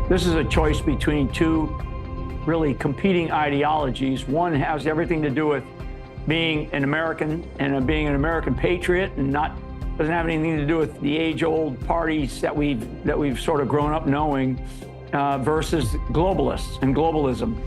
This is a choice between two really competing ideologies. One has everything to do with being an American and being an American patriot, and doesn't have anything to do with the age-old parties that we've sort of grown up knowing, versus globalists and globalism.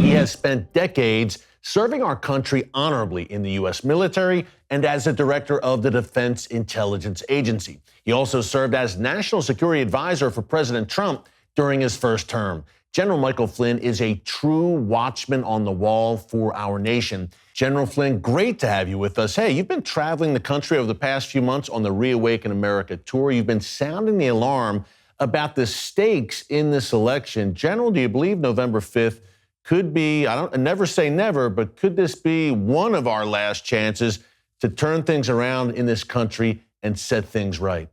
He has spent decades serving our country honorably in the U.S. military and as a director of the Defense Intelligence Agency. He also served as National Security Advisor for President Trump during his first term. General Michael Flynn is a true watchman on the wall for our nation. General Flynn, great to have you with us. Hey, you've been traveling the country over the past few months on the Reawaken America tour. You've been sounding the alarm about the stakes in this election. General, do you believe November 5th could be, I never say never, but could this be one of our last chances to turn things around in this country and set things right?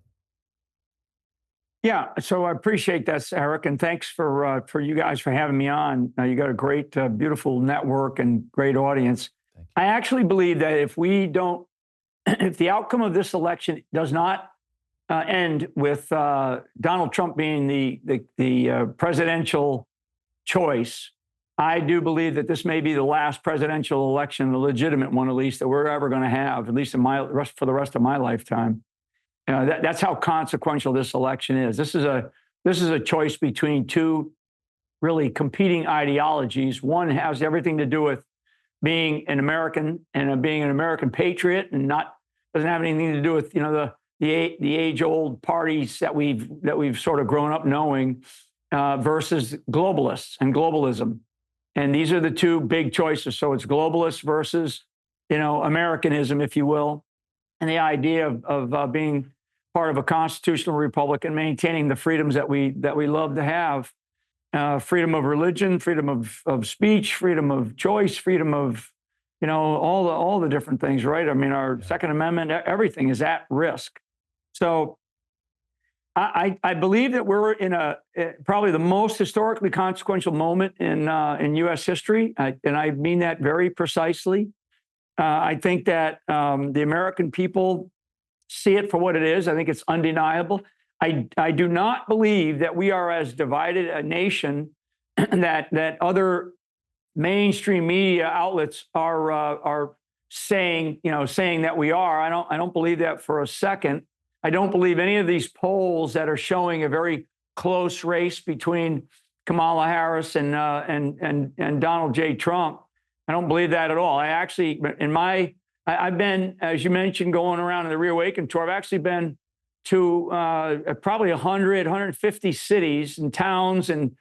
Yeah, so I appreciate that, Eric, and thanks for you guys for having me on. You got a great, beautiful network and great audience. I actually believe that if the outcome of this election does not end with Donald Trump being the presidential choice, I do believe that this may be the last presidential election, the legitimate one at least, that we're ever going to have, at least for the rest of my lifetime. That's how consequential this election is. This is a choice between two really competing ideologies. One has everything to do with being an American and being an American patriot, and doesn't have anything to do with the age-old parties that we've sort of grown up knowing, versus globalists and globalism. And these are the two big choices. So it's globalists versus, Americanism, if you will, and the idea of being part of a constitutional republic and maintaining the freedoms that we love to have, freedom of religion, freedom of speech, freedom of choice, freedom of, all the different things, right? I mean, our Second Amendment, everything is at risk. So I believe that we're in probably the most historically consequential moment in U.S. history, and I mean that very precisely. I think that the American people see it for what it is. I think it's undeniable. I do not believe that we are as divided a nation that other mainstream media outlets are saying that we are. I don't believe that for a second. I don't believe any of these polls that are showing a very close race between Kamala Harris and Donald J. Trump. I don't believe that at all. I actually, I've been, as you mentioned, going around in the Reawaken tour. I've actually been to probably 150 cities and towns and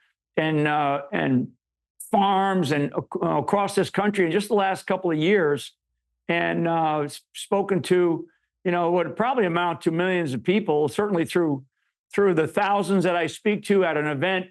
farms and across this country in just the last couple of years, and spoken to what would probably amount to millions of people, certainly through the thousands that I speak to at an event,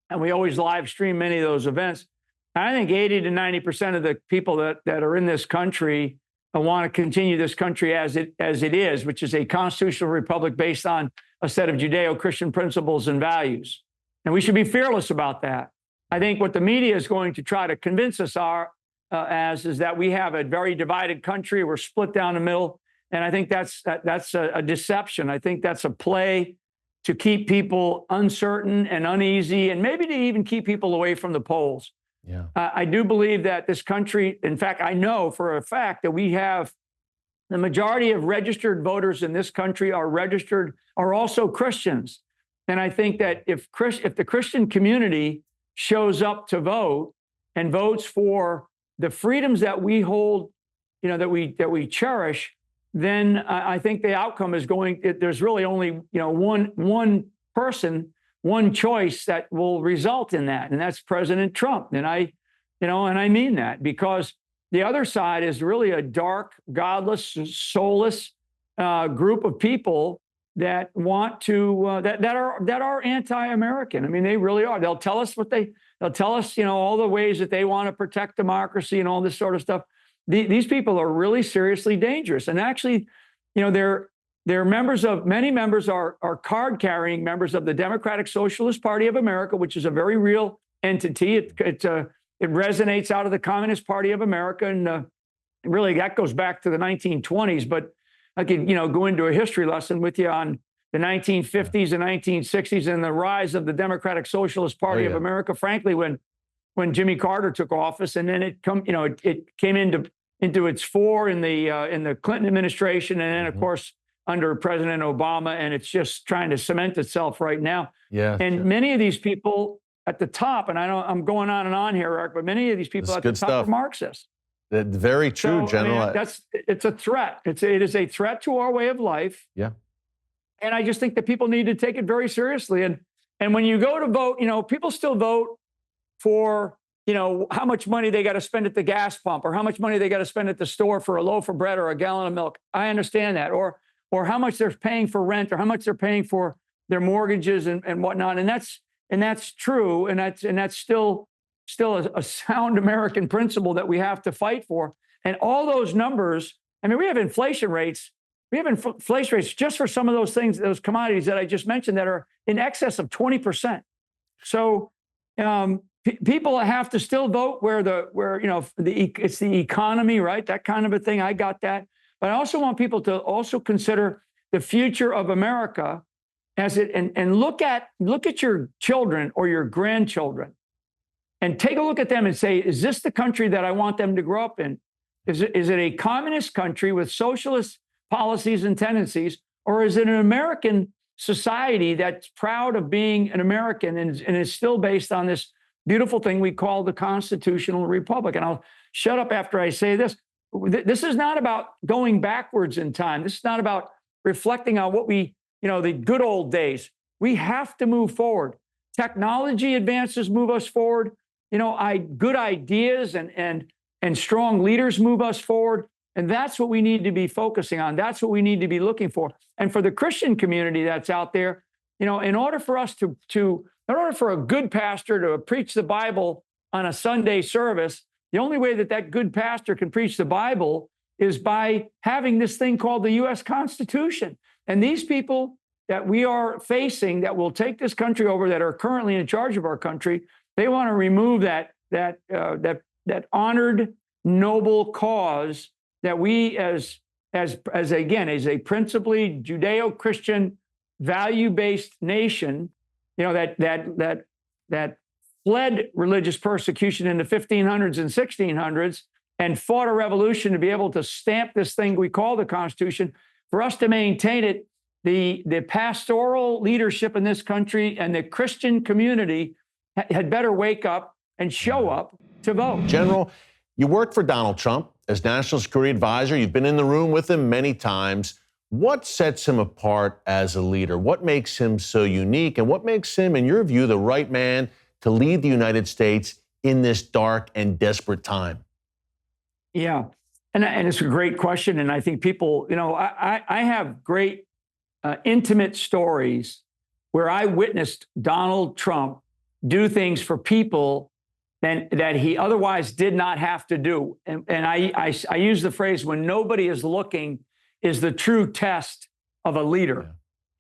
and we always live stream many of those events. I think 80 to 90% of the people that are in this country want to continue this country as it is, which is a constitutional republic based on a set of Judeo-Christian principles and values. And we should be fearless about that. I think what the media is going to try to convince us is that we have a very divided country. We're split down the middle. And I think that's a deception. I think that's a play to keep people uncertain and uneasy, and maybe to even keep people away from the polls. Yeah. I do believe that this country, in fact, I know for a fact that we have the majority of registered voters in this country are also Christians. And I think that if the Christian community shows up to vote and votes for the freedoms that we hold, that we cherish, then I think the outcome is there's really only, one person, one choice that will result in that, and that's President Trump. And I mean that, because the other side is really a dark, godless, soulless group of people that want to that are anti-American. I mean, they really are. They'll tell us all the ways that they want to protect democracy and all this sort of stuff. These people are really seriously dangerous, and actually, they're many members are card-carrying members of the Democratic Socialist Party of America, which is a very real entity. It resonates out of the Communist Party of America, and really that goes back to the 1920s. But I could, go into a history lesson with you on the 1950s and 1960s and the rise of the Democratic Socialist Party of America, frankly, when Jimmy Carter took office, and then it came into its fore in the Clinton administration, and then of course under President Obama, and it's just trying to cement itself right now. Yeah. And many of these people at the top, and I know I'm going on and on here, Eric, but many of these people at the top are Marxists. Very true, General. I mean, it's a threat. It is a threat to our way of life. Yeah. And I just think that people need to take it very seriously. And when you go to vote, people still vote for, how much money they got to spend at the gas pump, or how much money they got to spend at the store for a loaf of bread or a gallon of milk. I understand that. Or how much they're paying for rent, or how much they're paying for their mortgages and whatnot. And that's true. And that's still a sound American principle that we have to fight for. And all those numbers, I mean, we have inflation rates. We have inflation rates just for some of those things, those commodities that I just mentioned, that are in excess of 20%. So people have to still vote where it's the economy, right? That kind of a thing. I got that. But I also want people to also consider the future of America as it, and look at your children or your grandchildren and take a look at them and say, is this the country that I want them to grow up in? Is it a communist country with socialist policies and tendencies, or is it an American society that's proud of being an American and is still based on this beautiful thing we call the constitutional republic? And I'll shut up after I say this. This is not about going backwards in time. This is not about reflecting on what the good old days. We have to move forward. Technology advances move us forward. Good ideas and strong leaders move us forward. And that's what we need to be focusing on. That's what we need to be looking for. And for the Christian community that's out there, in order for us in order for a good pastor to preach the Bible on a Sunday service, the only way that good pastor can preach the Bible is by having this thing called the U.S. Constitution. And these people that we are facing that will take this country over, that are currently in charge of our country, they want to remove that honored, noble cause that we as a principally Judeo-Christian, value-based nation, that fled religious persecution in the 1500s and 1600s and fought a revolution to be able to stamp this thing we call the Constitution. For us to maintain it, the pastoral leadership in this country and the Christian community had better wake up and show up to vote. General, you worked for Donald Trump as National Security Advisor. You've been in the room with him many times. What sets him apart as a leader? What makes him so unique? And what makes him, in your view, the right man to lead the United States in this dark and desperate time? Yeah, and it's a great question. And I think people, I have great intimate stories where I witnessed Donald Trump do things for people that he otherwise did not have to do. And I use the phrase, when nobody is looking is the true test of a leader.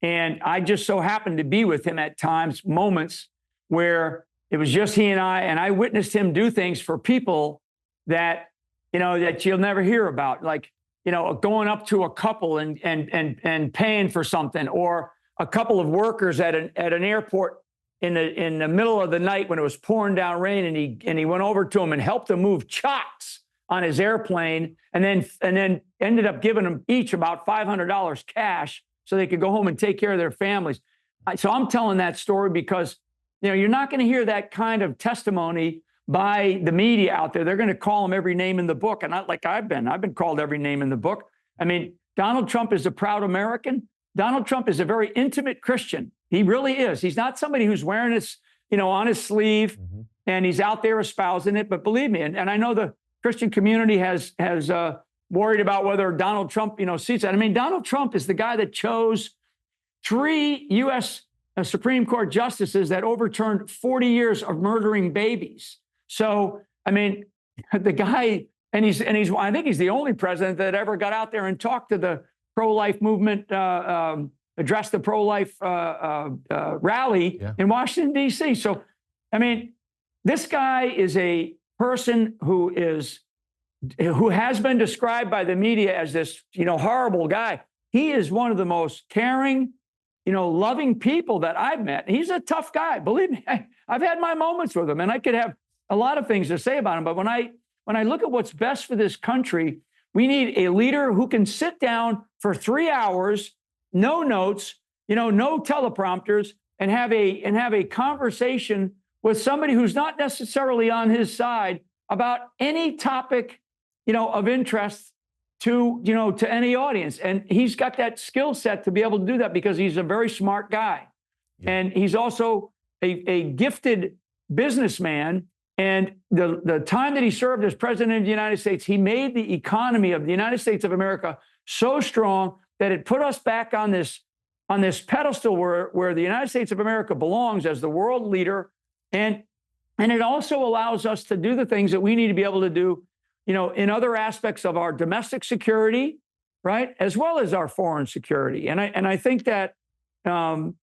Yeah. And I just so happened to be with him at times, moments where it was just he and I witnessed him do things for people that, that you'll never hear about, like, going up to a couple and paying for something, or a couple of workers at an airport in the middle of the night when it was pouring down rain, and he went over to him and helped him move chocks on his airplane, and then ended up giving them each about $500 cash so they could go home and take care of their families. So I'm telling that story because, you're not going to hear that kind of testimony by the media out there. They're going to call him every name in the book, and not like I've been called every name in the book. I mean, Donald Trump is a proud American. Donald Trump is a very intimate Christian. He really is. He's not somebody who's wearing his, on his sleeve, and he's out there espousing it. But believe me, and I know the Christian community has worried about whether Donald Trump, seats that. I mean, Donald Trump is the guy that chose 3 U.S. Supreme Court justices that overturned 40 years of murdering babies. So, I mean, the guy, and he's I think he's the only president that ever got out there and talked to the pro-life movement, addressed the pro-life rally in Washington, D.C. So, I mean, this guy is a person who has been described by the media as this, horrible guy. He is one of the most caring, loving people that I've met. He's a tough guy. Believe me, I've had my moments with him, and I could have a lot of things to say about him. But when I look at what's best for this country, we need a leader who can sit down for 3 hours, no notes, no teleprompters, and have a conversation with somebody who's not necessarily on his side about any topic, of interest to any audience. And he's got that skill set to be able to do that because he's a very smart guy. Yeah. And he's also a gifted businessman. And the time that he served as president of the United States, he made the economy of the United States of America so strong that it put us back on this pedestal where the United States of America belongs as the world leader. And it also allows us to do the things that we need to be able to do, in other aspects of our domestic security, right, as well as our foreign security. And I think that, all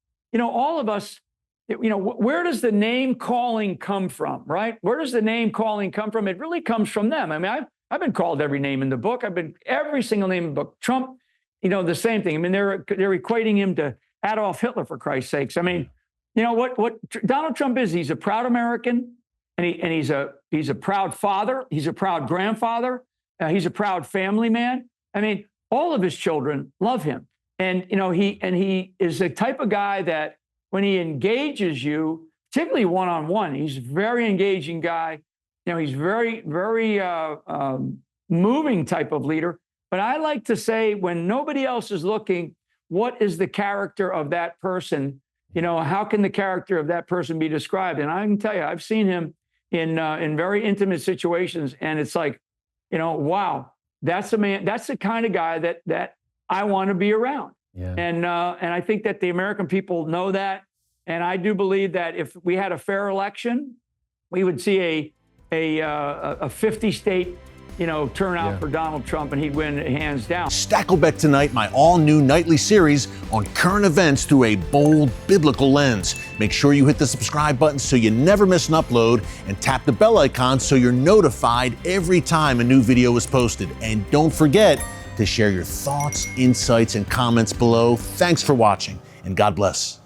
of us, where does the name calling come from, right? Where does the name calling come from? It really comes from them. I mean, I've been called every name in the book. Every single name in the book. Trump, the same thing. I mean, they're equating him to Adolf Hitler, for Christ's sakes. I mean, what Donald Trump is? He's a proud American, and he's a proud father. He's a proud grandfather. He's a proud family man. I mean, all of his children love him, and he is the type of guy that when he engages you, particularly one-on-one, he's a very engaging guy. He's very, very moving type of leader. But I like to say, when nobody else is looking, what is the character of that person? How can the character of that person be described? And I can tell you, I've seen him in very intimate situations, and it's like, wow, that's a man. That's the kind of guy that I want to be around. Yeah. And I think that the American people know that. And I do believe that if we had a fair election, we would see a 50-state turnout for Donald Trump, and he'd win hands down. Stakelbeck Tonight, my all-new nightly series on current events through a bold biblical lens. Make sure you hit the subscribe button so you never miss an upload, and tap the bell icon so you're notified every time a new video is posted. And don't forget to share your thoughts, insights, and comments below. Thanks for watching, and God bless.